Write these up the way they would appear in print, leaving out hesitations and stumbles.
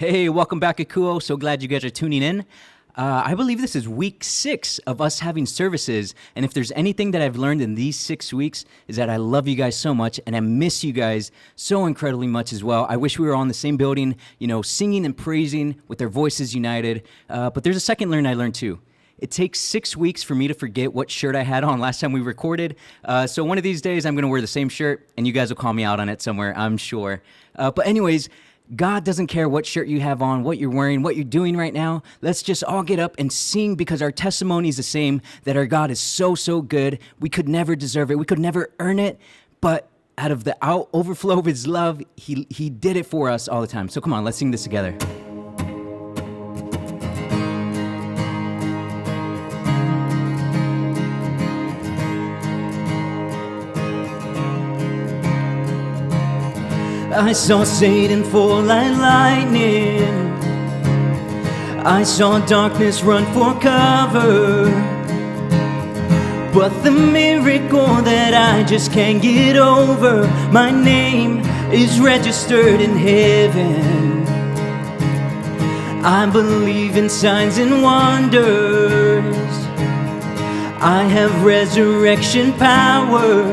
Hey, welcome back, Akuo. So glad you guys are tuning in. I believe this is week 6 of us having services. And if there's anything that I've learned in these 6 weeks is that I love you guys so much and I miss you guys so incredibly much as well. I wish we were all in the same building, singing and praising with our voices united. But there's a second learn I learned too. It takes 6 weeks for me to forget what shirt I had on last time we recorded. So one of these days I'm going to wear the same shirt and you guys will call me out on it somewhere, I'm sure. But anyways, God doesn't care what shirt you have on, what you're wearing, what you're doing right now. Let's just all get up and sing because our testimony is the same, that our God is so, so good. We could never deserve it. We could never earn it. But out of the overflow of his love, he did it for us all the time. So come on, let's sing this together. I saw Satan fall like lightning. I saw darkness run for cover. But the miracle that I just can't get over, my name is registered in heaven. I believe in signs and wonders. I have resurrection power.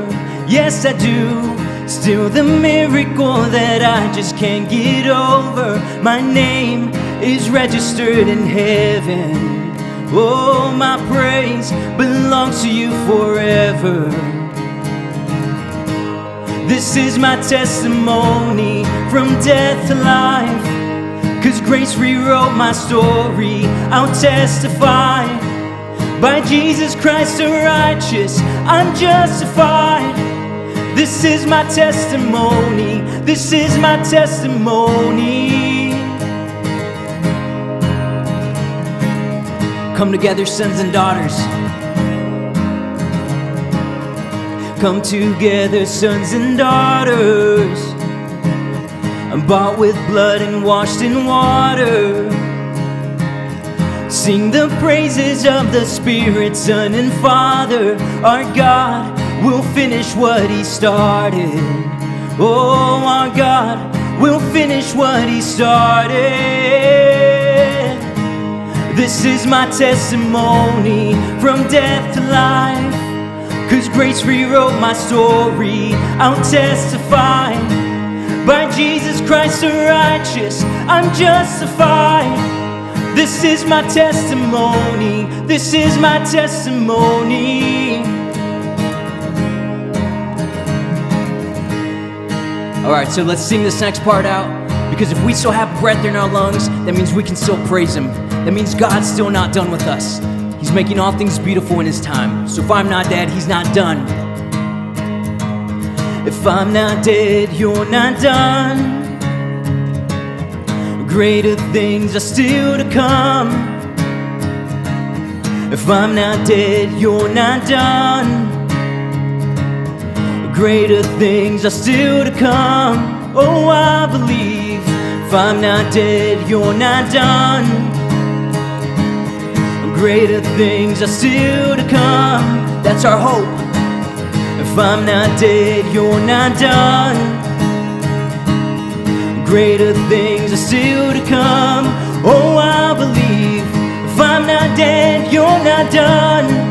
Yes, I do. Still the miracle that I just can't get over, my name is registered in heaven. Oh, my praise belongs to you forever. This is my testimony from death to life, 'cause grace rewrote my story. I'll testify, by Jesus Christ the righteous, I'm justified. This is my testimony, this is my testimony. Come together, sons and daughters. Come together, sons and daughters. I'm bought with blood and washed in water. Sing the praises of the Spirit, Son and Father. Our God will finish what he started. Oh, our God will finish what he started. This is my testimony from death to life, 'cause grace rewrote my story. I'll testify, by Jesus Christ the righteous, I'm justified. This is my testimony, this is my testimony. All right, so let's sing this next part out, because if we still have breath in our lungs, that means we can still praise him. That means God's still not done with us. He's making all things beautiful in his time. So if I'm not dead, he's not done. If I'm not dead, you're not done. Greater things are still to come. If I'm not dead, you're not done. Greater things are still to come. Oh, I believe. If I'm not dead, you're not done. Greater things are still to come. That's our hope. If I'm not dead, you're not done. Greater things are still to come. Oh, I believe. If I'm not dead, you're not done.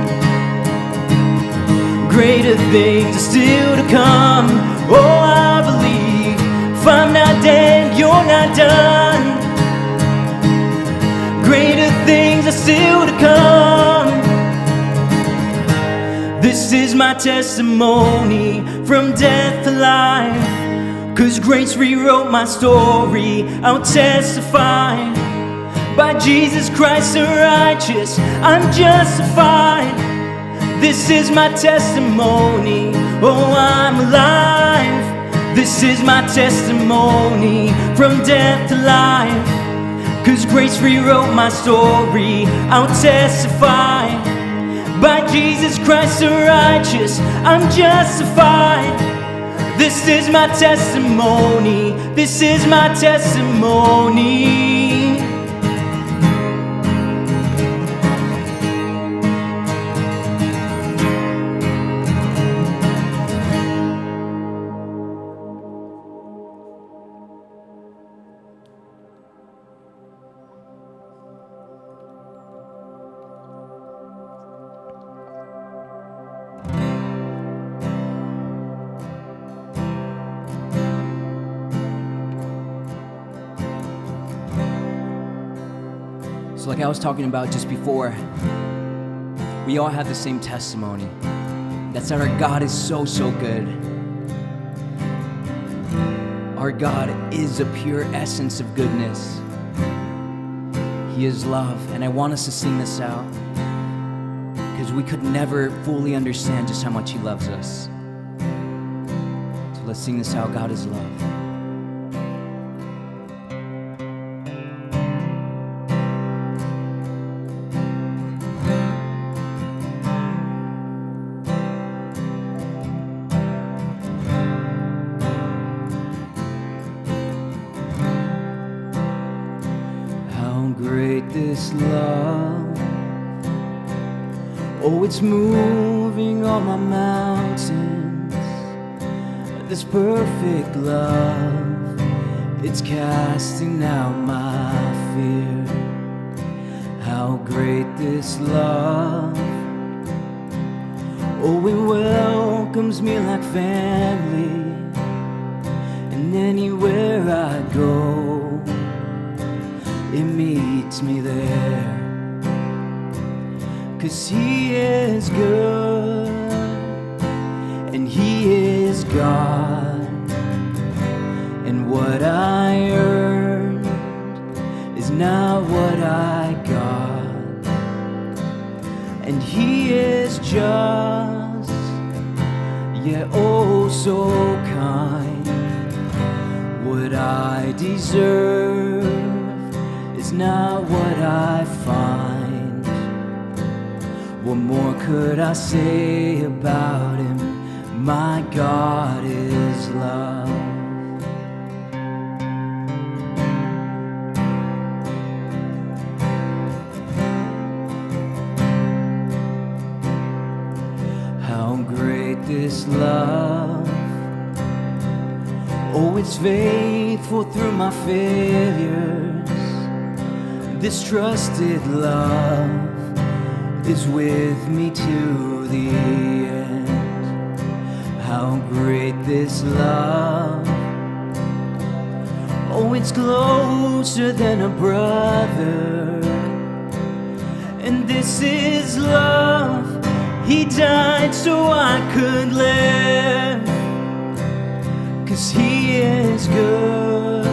Greater things are still to come. Oh, I believe. If I'm not dead, you're not done. Greater things are still to come. This is my testimony from death to life, 'cause grace rewrote my story. I'll testify, by Jesus Christ the righteous, I'm justified. This is my testimony, oh, I'm alive. This is my testimony from death to life, 'cause grace rewrote my story. I'll testify, by Jesus Christ the righteous, I'm justified. This is my testimony, this is my testimony. So like I was talking about just before, we all have the same testimony. That's that our God is so, so good. Our God is a pure essence of goodness. He is love. And I want us to sing this out because we could never fully understand just how much He loves us. So let's sing this out. God is love. This love, oh, it's moving all my mountains. This perfect love, it's casting out my fear. How great this love, oh, it welcomes me like family, and anywhere I go, it meets me there. 'Cause He is good and He is God, and what I earned is now what I got. And He is just, yet oh so kind. What I deserve is not what I find. What more could I say about Him? My God is love. How great this love, oh, it's faithful through my failures. This trusted love is with me to the end. How great this love, oh, it's closer than a brother. And this is love. He died so I could live. 'Cause He is good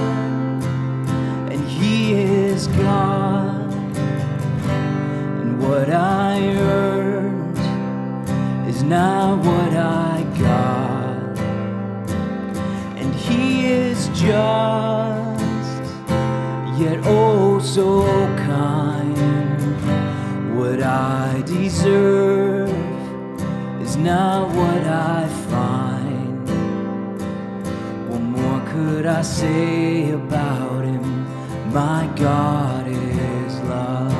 and He is God, and what I earned is not what I got. And He is just, yet oh so kind. What I deserve is not what I find. What more could I say about Him? My God is love.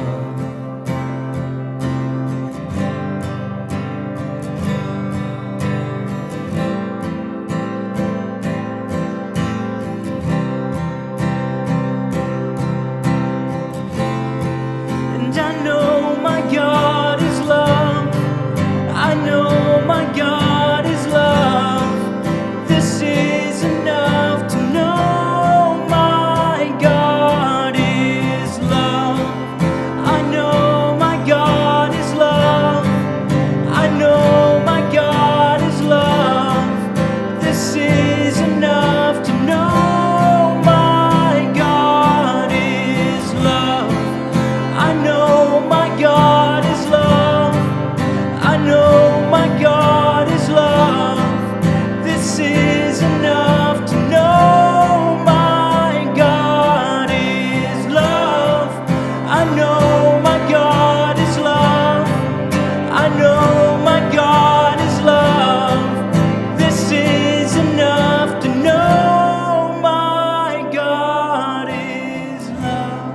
And I know my God is love. I know my God is love. This is enough to know my God is love. I know my God is love. I know my God is love. This is enough to know my God is love. I know my God is love. I know my God is love. This is enough to know my God is love. I know my God is love. I know my God is love. This is enough to know my God is love.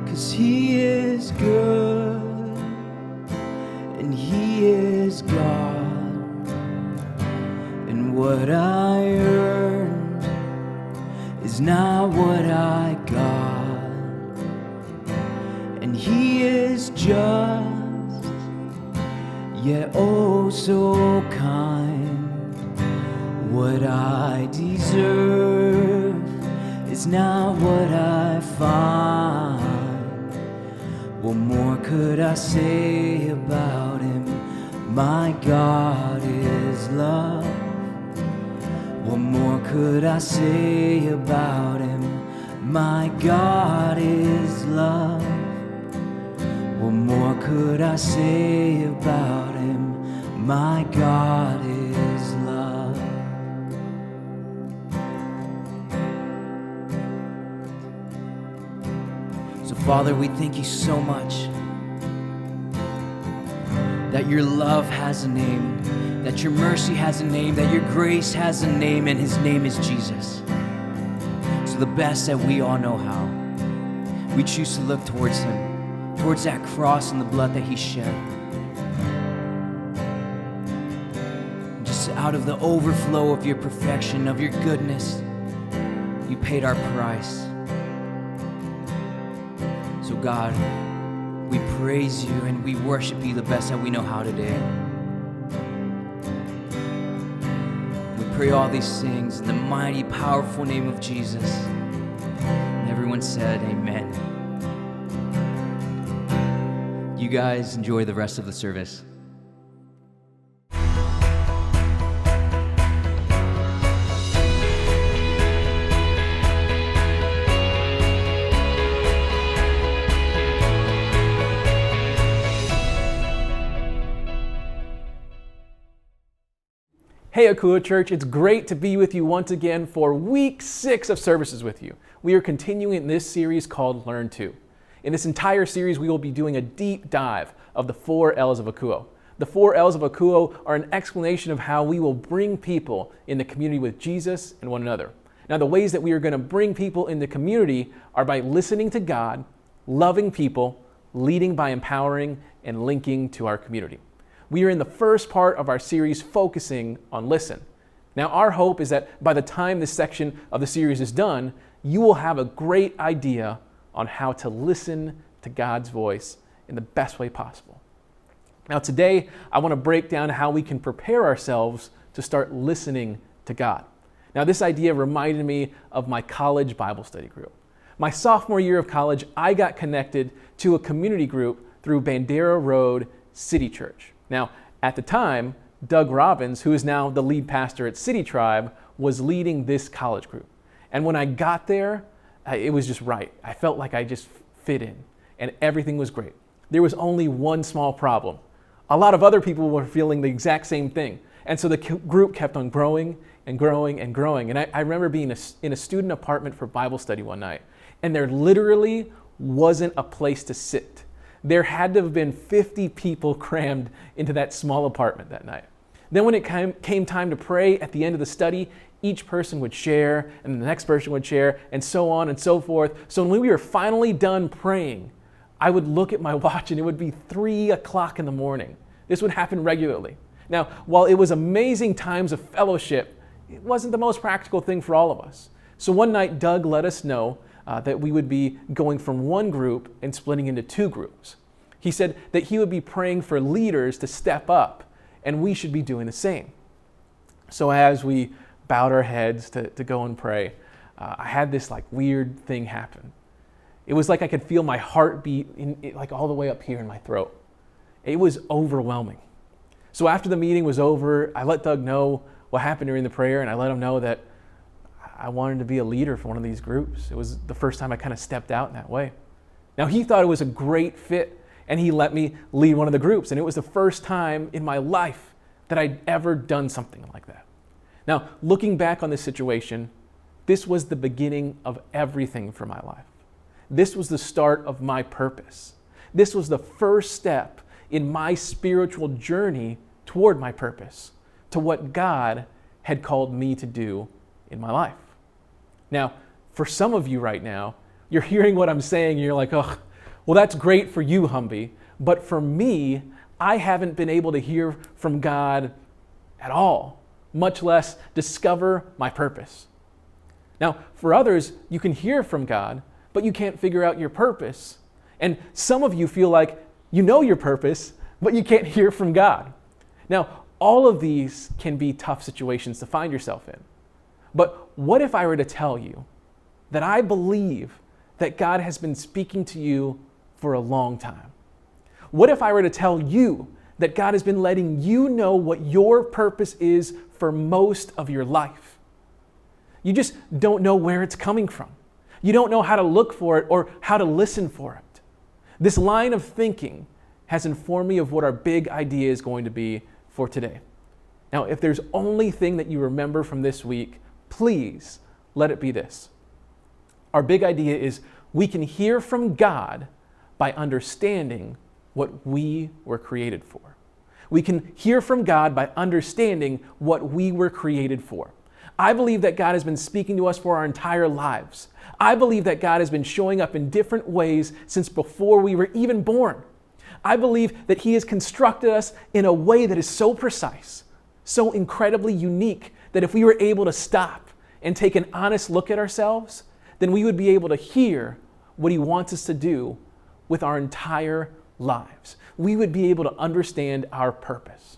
'Cause He is good and He is God, and what I earned is not what I got. And He is just, yet oh so kind. What I deserve it's not what I find. What more could I say about him? My God is love. What more could I say about him? My God is love. What more could I say about him? My God is love. So Father, we thank you so much that your love has a name, that your mercy has a name, that your grace has a name, and his name is Jesus. So the best that we all know how, we choose to look towards him, towards that cross and the blood that he shed. Just out of the overflow of your perfection, of your goodness, you paid our price. So God, we praise you and we worship you the best that we know how today. We pray all these things in the mighty, powerful name of Jesus. And everyone said, amen. You guys enjoy the rest of the service. Hey Akua Church, it's great to be with you once again for week 6 of services with you. We are continuing this series called Learn To. In this entire series, we will be doing a deep dive of the 4 L's of Akuo. The 4 L's of Akuo are an explanation of how we will bring people in the community with Jesus and one another. Now, the ways that we are going to bring people in the community are by listening to God, loving people, leading by empowering, and linking to our community. We are in the first part of our series focusing on listen. Now, our hope is that by the time this section of the series is done, you will have a great idea on how to listen to God's voice in the best way possible. Now, today, I want to break down how we can prepare ourselves to start listening to God. Now, this idea reminded me of my college Bible study group. My sophomore year of college, I got connected to a community group through Bandera Road City Church. Now, at the time, Doug Robbins, who is now the lead pastor at City Tribe, was leading this college group. And when I got there, it was just right. I felt like I just fit in, and everything was great. There was only one small problem. A lot of other people were feeling the exact same thing. And so the group kept on growing and growing and growing. And I remember being in a student apartment for Bible study one night, and there literally wasn't a place to sit. There had to have been 50 people crammed into that small apartment that night. Then when it came time to pray at the end of the study, each person would share, and the next person would share, and so on and so forth. So when we were finally done praying, I would look at my watch and it would be 3 o'clock in the morning. This would happen regularly. Now, while it was amazing times of fellowship, it wasn't the most practical thing for all of us. So one night, Doug let us know that we would be going from one group and splitting into 2 groups. He said that he would be praying for leaders to step up, and we should be doing the same. So as we bowed our heads to go and pray, I had this weird thing happen. It was like I could feel my heartbeat all the way up here in my throat. It was overwhelming. So after the meeting was over, I let Doug know what happened during the prayer, and I let him know that I wanted to be a leader for one of these groups. It was the first time I kind of stepped out in that way. Now, he thought it was a great fit, and he let me lead one of the groups. And it was the first time in my life that I'd ever done something like that. Now, looking back on this situation, this was the beginning of everything for my life. This was the start of my purpose. This was the first step in my spiritual journey toward my purpose, to what God had called me to do in my life. Now, for some of you right now, you're hearing what I'm saying and you're like, oh, well, that's great for you, Humbie. But for me, I haven't been able to hear from God at all, much less discover my purpose. Now, for others, you can hear from God, but you can't figure out your purpose. And some of you feel like you know your purpose, but you can't hear from God. Now, all of these can be tough situations to find yourself in. But what if I were to tell you that I believe that God has been speaking to you for a long time? What if I were to tell you that God has been letting you know what your purpose is for most of your life? You just don't know where it's coming from. You don't know how to look for it or how to listen for it. This line of thinking has informed me of what our big idea is going to be for today. Now, if there's only thing that you remember from this week, please let it be this. Our big idea is we can hear from God by understanding what we were created for. We can hear from God by understanding what we were created for. I believe that God has been speaking to us for our entire lives. I believe that God has been showing up in different ways since before we were even born. I believe that He has constructed us in a way that is so precise, so incredibly unique, that if we were able to stop and take an honest look at ourselves, then we would be able to hear what He wants us to do with our entire lives. We would be able to understand our purpose.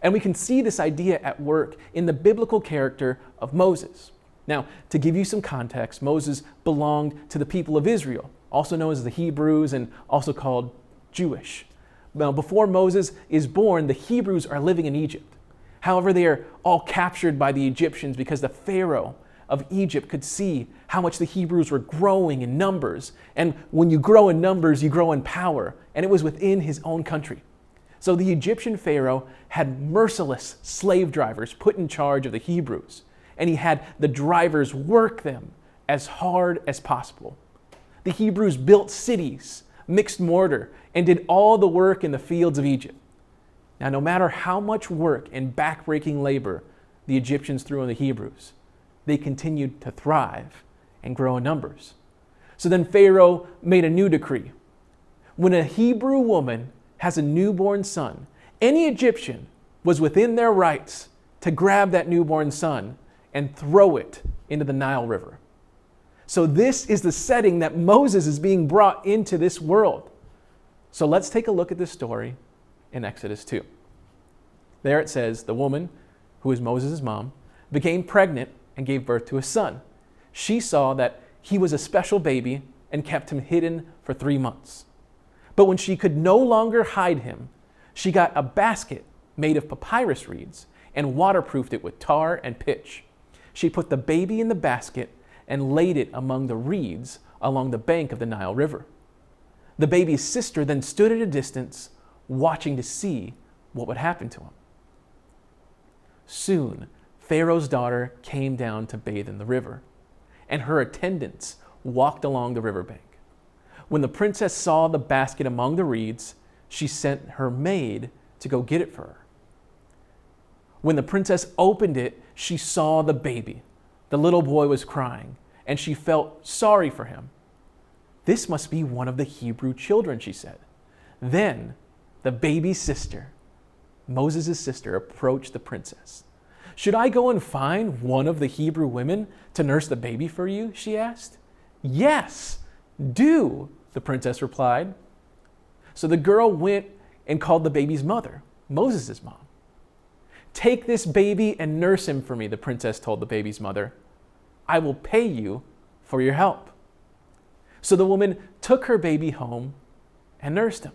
And we can see this idea at work in the biblical character of Moses. Now, to give you some context, Moses belonged to the people of Israel, also known as the Hebrews and also called Jewish. Now, before Moses is born, the Hebrews are living in Egypt. However, they are all captured by the Egyptians because the Pharaoh of Egypt could see how much the Hebrews were growing in numbers. And when you grow in numbers, you grow in power. And it was within his own country. So the Egyptian Pharaoh had merciless slave drivers put in charge of the Hebrews. And he had the drivers work them as hard as possible. The Hebrews built cities, mixed mortar, and did all the work in the fields of Egypt. Now, no matter how much work and backbreaking labor the Egyptians threw on the Hebrews, they continued to thrive and grow in numbers. So then Pharaoh made a new decree. When a Hebrew woman has a newborn son, any Egyptian was within their rights to grab that newborn son and throw it into the Nile River. So this is the setting that Moses is being brought into this world. So let's take a look at this story in Exodus 2. There it says, the woman, who is Moses' mom, became pregnant and gave birth to a son. She saw that he was a special baby and kept him hidden for 3 months. But when she could no longer hide him, she got a basket made of papyrus reeds and waterproofed it with tar and pitch. She put the baby in the basket and laid it among the reeds along the bank of the Nile River. The baby's sister then stood at a distance, watching to see what would happen to him. Soon, Pharaoh's daughter came down to bathe in the river, and her attendants walked along the riverbank. When the princess saw the basket among the reeds, she sent her maid to go get it for her. When the princess opened it, she saw the baby. The little boy was crying, and she felt sorry for him. "This must be one of the Hebrew children," she said. Then the baby's sister, Moses' sister, approached the princess. "Should I go and find one of the Hebrew women to nurse the baby for you?" she asked. "Yes, do," the princess replied. So the girl went and called the baby's mother, Moses' mom. "Take this baby and nurse him for me," the princess told the baby's mother. "I will pay you for your help." So the woman took her baby home and nursed him.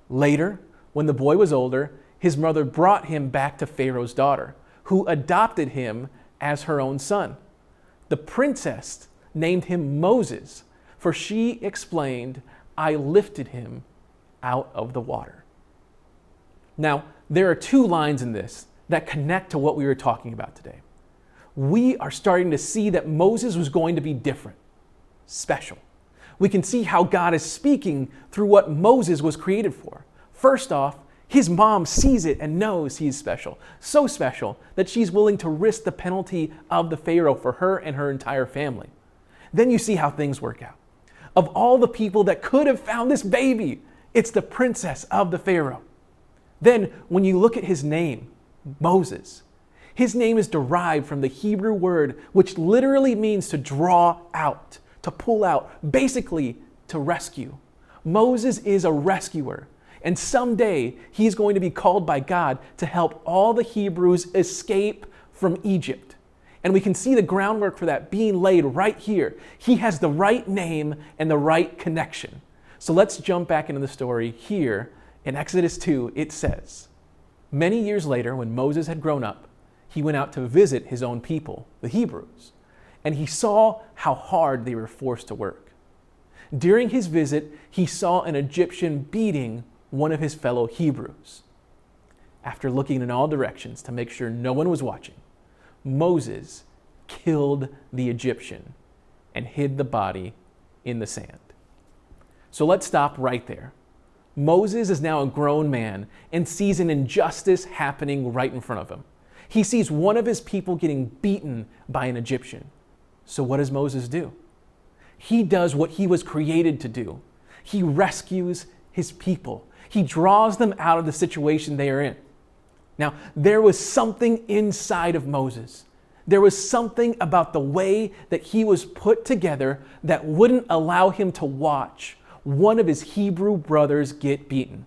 Later, when the boy was older, his mother brought him back to Pharaoh's daughter, who adopted him as her own son. The princess named him Moses, for she explained, "I lifted him out of the water." Now, there are 2 lines in this that connect to what we were talking about today. We are starting to see that Moses was going to be different, special. We can see how God is speaking through what Moses was created for. First off, his mom sees it and knows he's special. So special that she's willing to risk the penalty of the Pharaoh for her and her entire family. Then you see how things work out. Of all the people that could have found this baby, it's the princess of the Pharaoh. Then when you look at his name, Moses, his name is derived from the Hebrew word which literally means to draw out, to pull out, basically to rescue. Moses is a rescuer. And someday he's going to be called by God to help all the Hebrews escape from Egypt. And we can see the groundwork for that being laid right here. He has the right name and the right connection. So let's jump back into the story here. In Exodus 2, it says, "Many years later, when Moses had grown up, he went out to visit his own people, the Hebrews, and he saw how hard they were forced to work. During his visit, he saw an Egyptian beating one of his fellow Hebrews. After looking in all directions to make sure no one was watching, Moses killed the Egyptian and hid the body in the sand." So let's stop right there. Moses is now a grown man and sees an injustice happening right in front of him. He sees one of his people getting beaten by an Egyptian. So what does Moses do? He does what he was created to do. He rescues his people. He draws them out of the situation they are in. Now, there was something inside of Moses. There was something about the way that he was put together that wouldn't allow him to watch one of his Hebrew brothers get beaten.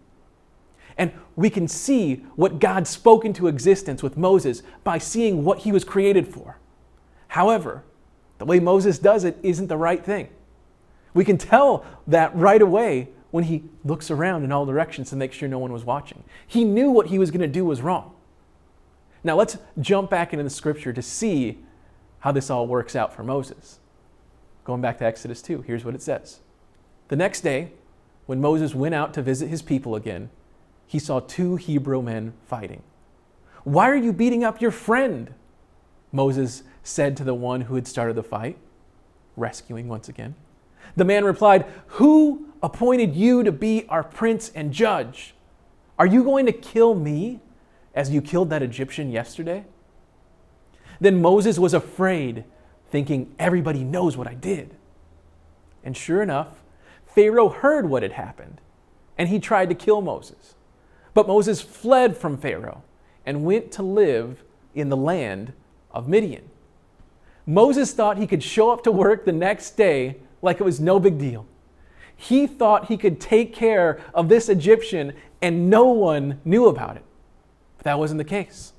And we can see what God spoke into existence with Moses by seeing what he was created for. However, the way Moses does it isn't the right thing. We can tell that right away when he looks around in all directions to make sure no one was watching. He knew what he was going to do was wrong. Now let's jump back into the scripture to see how this all works out for Moses. Going back to Exodus 2, here's what it says. "The next day, when Moses went out to visit his people again, he saw two Hebrew men fighting. 'Why are you beating up your friend?' Moses said to the one who had started the fight," rescuing once again. The man replied, "Who appointed you to be our prince and judge? Are you going to kill me as you killed that Egyptian yesterday?" Then Moses was afraid, thinking, "Everybody knows what I did." And sure enough, Pharaoh heard what had happened, and he tried to kill Moses. But Moses fled from Pharaoh and went to live in the land of Midian. Moses thought he could show up to work the next day like it was no big deal. He thought he could take care of this Egyptian and no one knew about it. But that wasn't the case.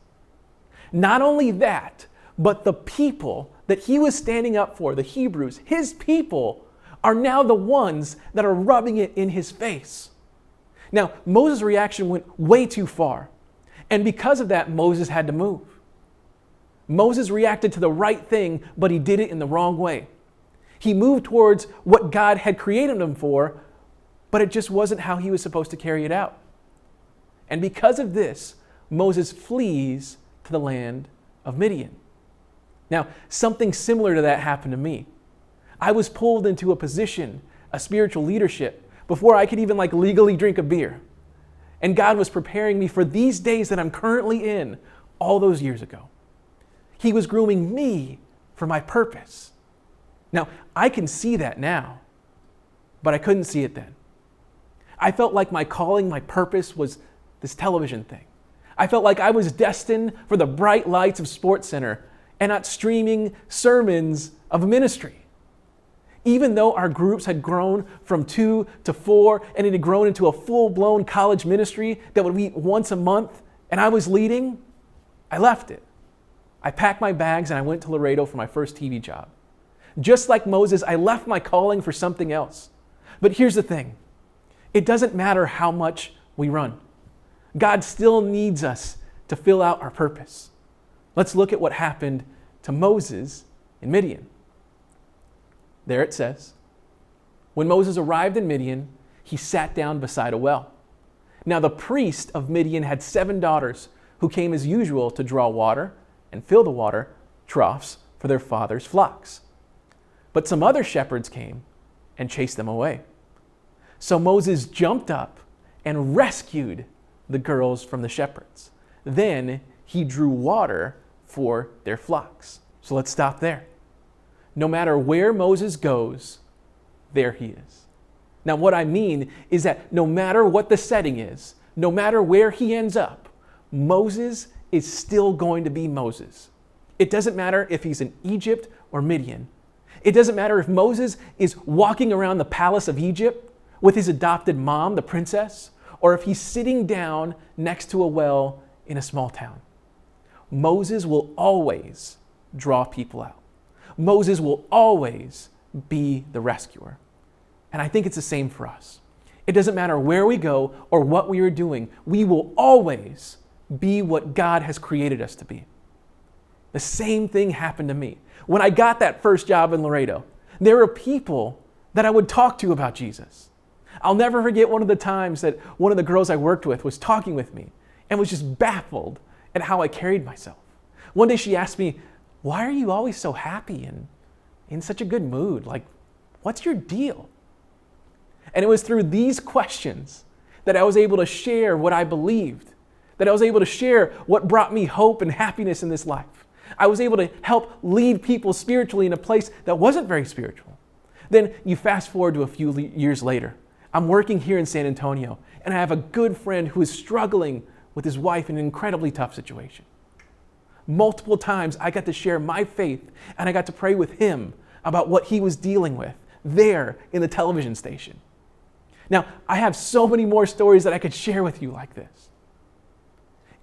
Not only that, but the people that he was standing up for, the Hebrews, his people, are now the ones that are rubbing it in his face. Now, Moses' reaction went way too far. And because of that, Moses had to move. Moses reacted to the right thing, but he did it in the wrong way. He moved towards what God had created him for, but it just wasn't how he was supposed to carry it out. And because of this, Moses flees to the land of Midian. Now, something similar to that happened to me. I was pulled into a position, a spiritual leadership, before I could even legally drink a beer. And God was preparing me for these days that I'm currently in all those years ago. He was grooming me for my purpose. Now, I can see that now, but I couldn't see it then. I felt like my calling, my purpose was this television thing. I felt like I was destined for the bright lights of SportsCenter and not streaming sermons of ministry. Even though our groups had grown from 2 to 4 and it had grown into a full-blown college ministry that would meet once a month and I was leading, I left it. I packed my bags and I went to Laredo for my first TV job. Just like Moses, I left my calling for something else. But here's the thing. It doesn't matter how much we run. God still needs us to fill out our purpose. Let's look at what happened to Moses in Midian. There it says, "When Moses arrived in Midian, he sat down beside a well. Now the priest of Midian had 7 daughters who came as usual to draw water and fill the water troughs for their father's flocks. But some other shepherds came and chased them away. So Moses jumped up and rescued the girls from the shepherds. Then he drew water for their flocks." So let's stop there. No matter where Moses goes, there he is. Now, what I mean is that no matter what the setting is, no matter where he ends up, Moses is still going to be Moses. It doesn't matter if he's in Egypt or Midian. It doesn't matter if Moses is walking around the palace of Egypt with his adopted mom, the princess, or if he's sitting down next to a well in a small town. Moses will always draw people out. Moses will always be the rescuer. And I think it's the same for us. It doesn't matter where we go or what we are doing, we will always be what God has created us to be. The same thing happened to me. When I got that first job in Laredo, there were people that I would talk to about Jesus. I'll never forget one of the times that one of the girls I worked with was talking with me and was just baffled at how I carried myself. One day she asked me, "Why are you always so happy and in such a good mood? Like, what's your deal?" And it was through these questions that I was able to share what I believed, that I was able to share what brought me hope and happiness in this life. I was able to help lead people spiritually in a place that wasn't very spiritual. Then you fast forward to a few years later. I'm working here in San Antonio, and I have a good friend who is struggling with his wife in an incredibly tough situation. Multiple times I got to share my faith, and I got to pray with him about what he was dealing with there in the television station. Now, I have so many more stories that I could share with you like this.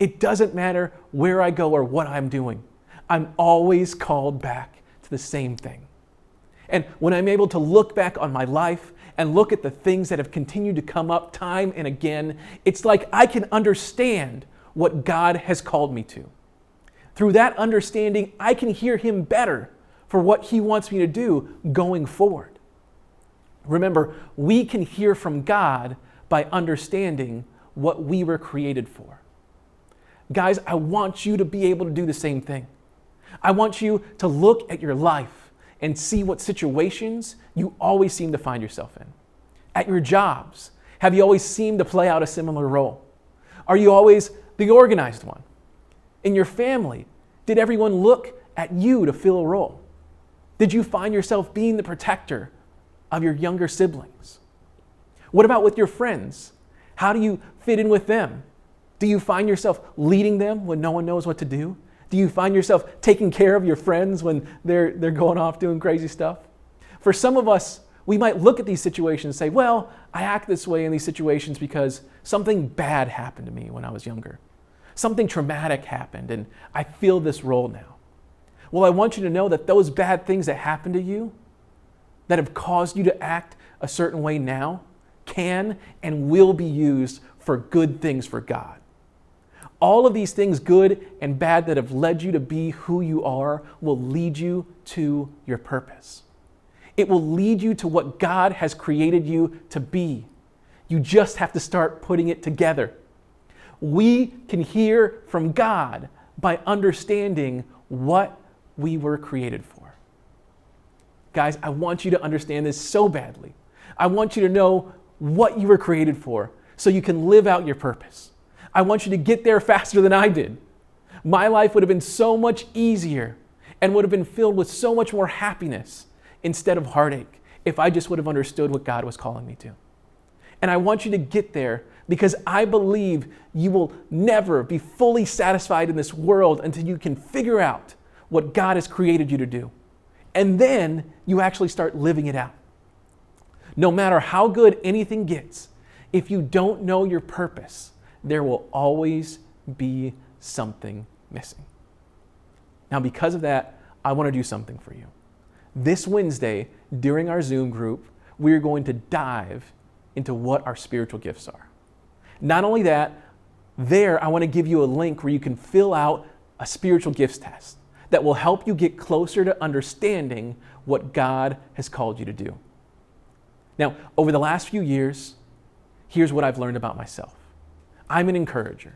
It doesn't matter where I go or what I'm doing. I'm always called back to the same thing. And when I'm able to look back on my life and look at the things that have continued to come up time and again, it's like I can understand what God has called me to. Through that understanding, I can hear Him better for what He wants me to do going forward. Remember, we can hear from God by understanding what we were created for. Guys, I want you to be able to do the same thing. I want you to look at your life and see what situations you always seem to find yourself in. At your jobs, have you always seemed to play out a similar role? Are you always the organized one? In your family, did everyone look at you to fill a role? Did you find yourself being the protector of your younger siblings? What about with your friends? How do you fit in with them? Do you find yourself leading them when no one knows what to do? Do you find yourself taking care of your friends when they're going off doing crazy stuff? For some of us, we might look at these situations and say, well, I act this way in these situations because something bad happened to me when I was younger. Something traumatic happened and I feel this role now. Well, I want you to know that those bad things that happened to you, that have caused you to act a certain way now, can and will be used for good things for God. All of these things, good and bad, that have led you to be who you are, will lead you to your purpose. It will lead you to what God has created you to be. You just have to start putting it together. We can hear from God by understanding what we were created for. Guys, I want you to understand this so badly. I want you to know what you were created for so you can live out your purpose. I want you to get there faster than I did. My life would have been so much easier and would have been filled with so much more happiness instead of heartache if I just would have understood what God was calling me to. And I want you to get there because I believe you will never be fully satisfied in this world until you can figure out what God has created you to do. And then you actually start living it out. No matter how good anything gets, if you don't know your purpose, there will always be something missing. Now, because of that, I want to do something for you. This Wednesday, during our Zoom group, we're going to dive into what our spiritual gifts are. Not only that, there I want to give you a link where you can fill out a spiritual gifts test that will help you get closer to understanding what God has called you to do. Now, over the last few years, here's what I've learned about myself. I'm an encourager.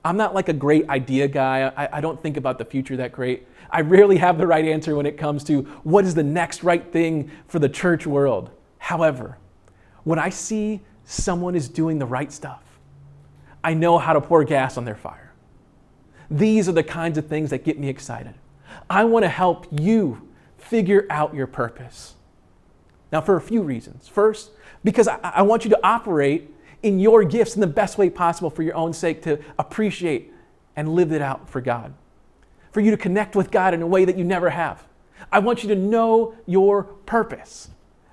I'm not like a great idea guy. I don't think about the future that great. I rarely have the right answer when it comes to what is the next right thing for the church world. However, when I see someone is doing the right stuff, I know how to pour gas on their fire. These are the kinds of things that get me excited. I want to help you figure out your purpose. Now, for a few reasons. First, because I want you to operate in your gifts in the best way possible for your own sake, to appreciate and live it out for God. For you to connect with God in a way that you never have. I want you to know your purpose.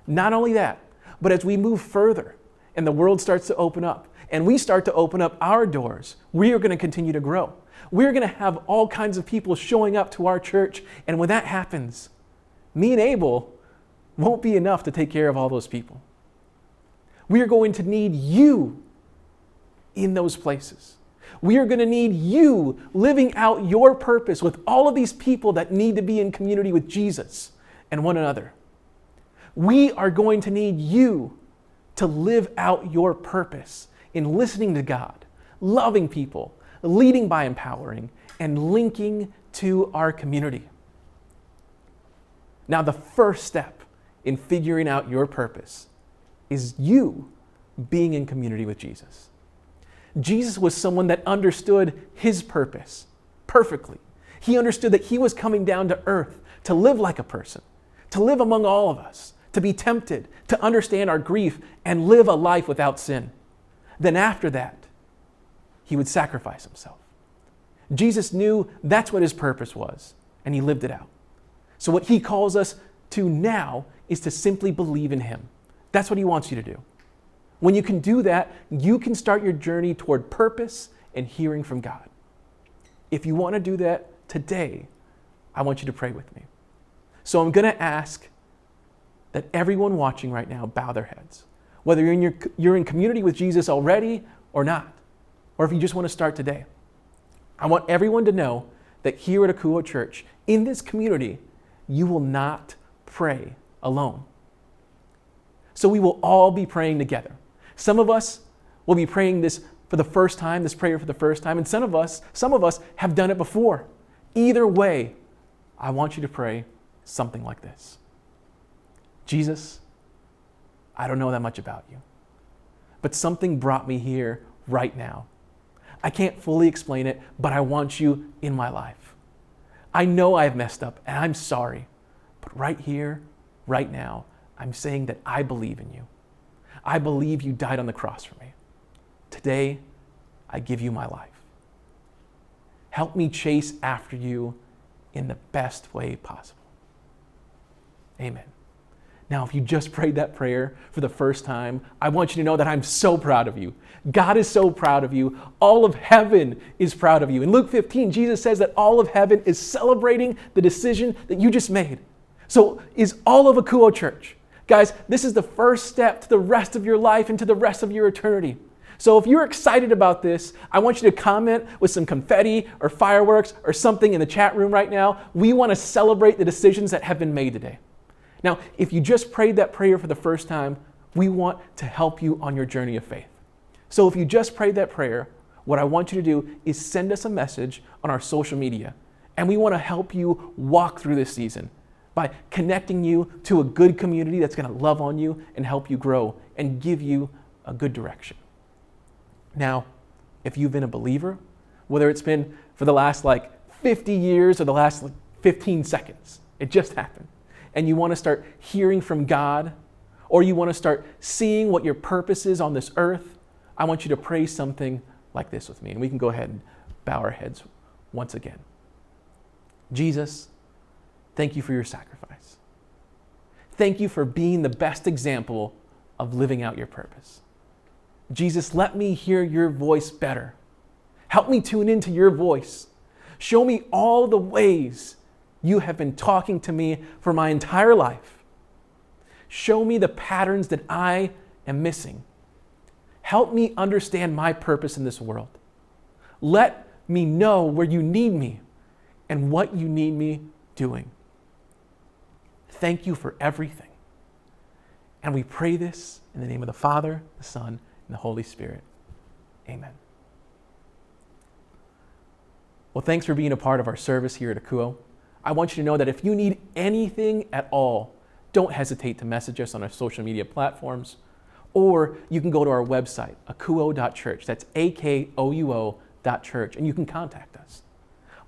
Not only that, but as we move further and the world starts to open up and we start to open up our doors, we are going to continue to grow. We're going to have all kinds of people showing up to our church. And when that happens, me and Abel won't be enough to take care of all those people. We are going to need you in those places. We are going to need you living out your purpose with all of these people that need to be in community with Jesus and one another. We are going to need you to live out your purpose in listening to God, loving people, leading by empowering, and linking to our community. Now, the first step in figuring out your purpose is you being in community with Jesus. Jesus was someone that understood his purpose perfectly. He understood that he was coming down to earth to live like a person, to live among all of us, to be tempted, to understand our grief, and live a life without sin. Then after that, he would sacrifice himself. Jesus knew that's what his purpose was, and he lived it out. So what he calls us to now is to simply believe in him. That's what he wants you to do. When you can do that, you can start your journey toward purpose and hearing from God. If you want to do that today, I want you to pray with me. So I'm going to ask that everyone watching right now bow their heads. Whether you're in community with Jesus already or not, or if you just want to start today. I want everyone to know that here at Akuo Church, in this community, you will not pray alone. So we will all be praying together. Some of us will be praying this for the first time, this prayer for the first time, and some of us have done it before. Either way, I want you to pray something like this. Jesus, I don't know that much about you, but something brought me here right now. I can't fully explain it, but I want you in my life. I know I've messed up and I'm sorry, but right here, right now, I'm saying that I believe in you. I believe you died on the cross for me. Today, I give you my life. Help me chase after you in the best way possible. Amen. Now, if you just prayed that prayer for the first time, I want you to know that I'm so proud of you. God is so proud of you. All of heaven is proud of you. In Luke 15, Jesus says that all of heaven is celebrating the decision that you just made. So is all of Akuo Church. Guys, this is the first step to the rest of your life and to the rest of your eternity. So if you're excited about this, I want you to comment with some confetti or fireworks or something in the chat room right now. We want to celebrate the decisions that have been made today. Now, if you just prayed that prayer for the first time, we want to help you on your journey of faith. So if you just prayed that prayer, what I want you to do is send us a message on our social media. And we want to help you walk through this season by connecting you to a good community that's going to love on you and help you grow and give you a good direction. Now, if you've been a believer, whether it's been for the last 50 years or the last 15 seconds, it just happened, and you want to start hearing from God, or you want to start seeing what your purpose is on this earth, I want you to pray something like this with me. And we can go ahead and bow our heads once again. Jesus, thank you for your sacrifice. Thank you for being the best example of living out your purpose. Jesus, let me hear your voice better. Help me tune into your voice. Show me all the ways you have been talking to me for my entire life. Show me the patterns that I am missing. Help me understand my purpose in this world. Let me know where you need me and what you need me doing. Thank you for everything. And we pray this in the name of the Father, the Son, and the Holy Spirit. Amen. Well, thanks for being a part of our service here at Akuo. I want you to know that if you need anything at all, don't hesitate to message us on our social media platforms, or you can go to our website, akuo.church. That's akouo.church, and you can contact us.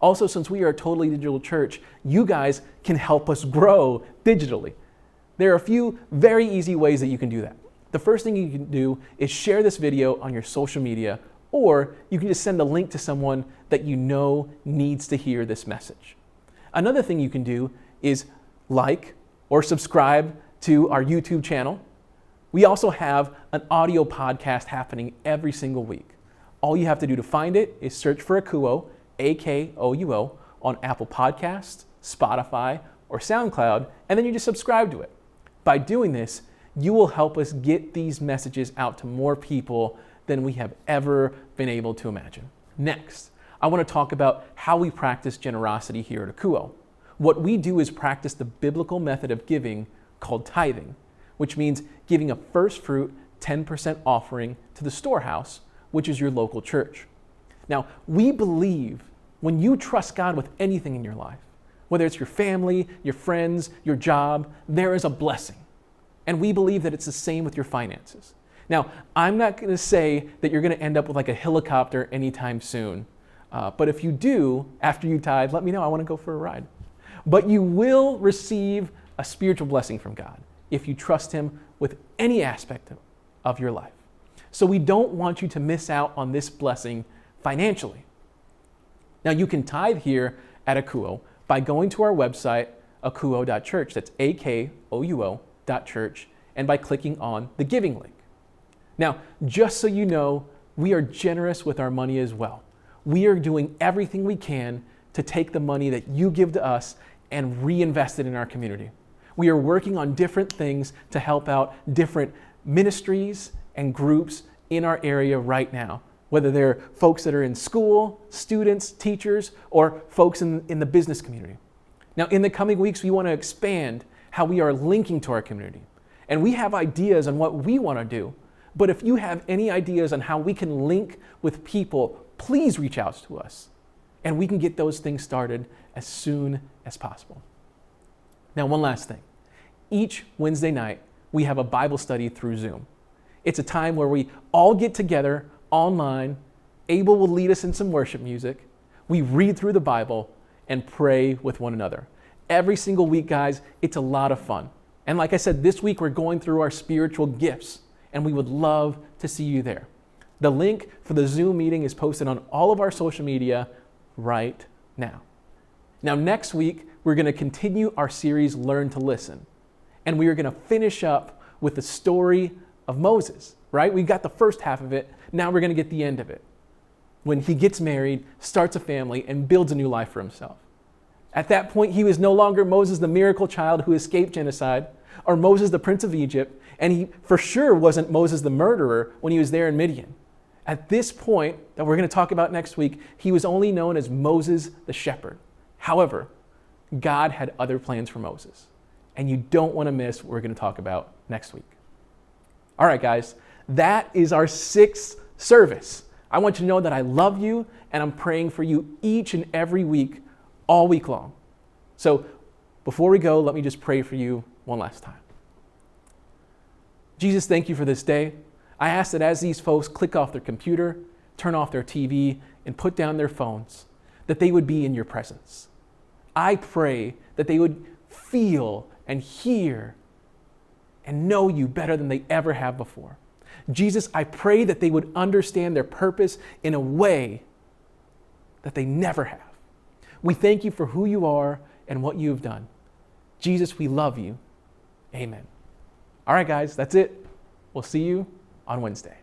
Also, since we are a totally digital church, you guys can help us grow digitally. There are a few very easy ways that you can do that. The first thing you can do is share this video on your social media, or you can just send a link to someone that you know needs to hear this message. Another thing you can do is like or subscribe to our YouTube channel. We also have an audio podcast happening every single week. All you have to do to find it is search for Akuo AKOUO, on Apple Podcasts, Spotify, or SoundCloud, and then you just subscribe to it. By doing this, you will help us get these messages out to more people than we have ever been able to imagine. Next, I want to talk about how we practice generosity here at Akuo. What we do is practice the biblical method of giving called tithing, which means giving a first fruit 10% offering to the storehouse, which is your local church. Now, we believe when you trust God with anything in your life, whether it's your family, your friends, your job, there is a blessing. And we believe that it's the same with your finances. Now, I'm not going to say that you're going to end up with like a helicopter anytime soon. But if you do, after you tithe, let me know. I want to go for a ride. But you will receive a spiritual blessing from God if you trust Him with any aspect of your life. So we don't want you to miss out on this blessing financially. Now, you can tithe here at Akuo by going to our website, akuo.church. That's AKOUO.church, and by clicking on the giving link. Now, just so you know, we are generous with our money as well. We are doing everything we can to take the money that you give to us and reinvest it in our community. We are working on different things to help out different ministries and groups in our area right now, whether they're folks that are in school, students, teachers, or folks in the business community. Now, in the coming weeks, we want to expand how we are linking to our community. And we have ideas on what we want to do. But if you have any ideas on how we can link with people, please reach out to us. And we can get those things started as soon as possible. Now, one last thing. Each Wednesday night, we have a Bible study through Zoom. It's a time where we all get together online. Abel will lead us in some worship music. We read through the Bible and pray with one another. Every single week, guys, it's a lot of fun. And like I said, this week we're going through our spiritual gifts, and we would love to see you there. The link for the Zoom meeting is posted on all of our social media right now. Now, next week, we're going to continue our series, Learn to Listen. And we are going to finish up with the story of Moses, right? We got the first half of it. Now we're going to get the end of it. When he gets married, starts a family, and builds a new life for himself. At that point, he was no longer Moses, the miracle child who escaped genocide, or Moses, the prince of Egypt, and he for sure wasn't Moses, the murderer, when he was there in Midian. At this point, that we're going to talk about next week, he was only known as Moses, the shepherd. However, God had other plans for Moses, and you don't want to miss what we're going to talk about next week. All right, guys, that is our 6th service. I want you to know that I love you, and I'm praying for you each and every week, all week long. So before we go, let me just pray for you one last time. Jesus, thank you for this day. I ask that as these folks click off their computer, turn off their TV, and put down their phones, that they would be in your presence. I pray that they would feel and hear and know you better than they ever have before. Jesus, I pray that they would understand their purpose in a way that they never have. We thank you for who you are and what you have done. Jesus, we love you. Amen. All right, guys, that's it. We'll see you on Wednesday.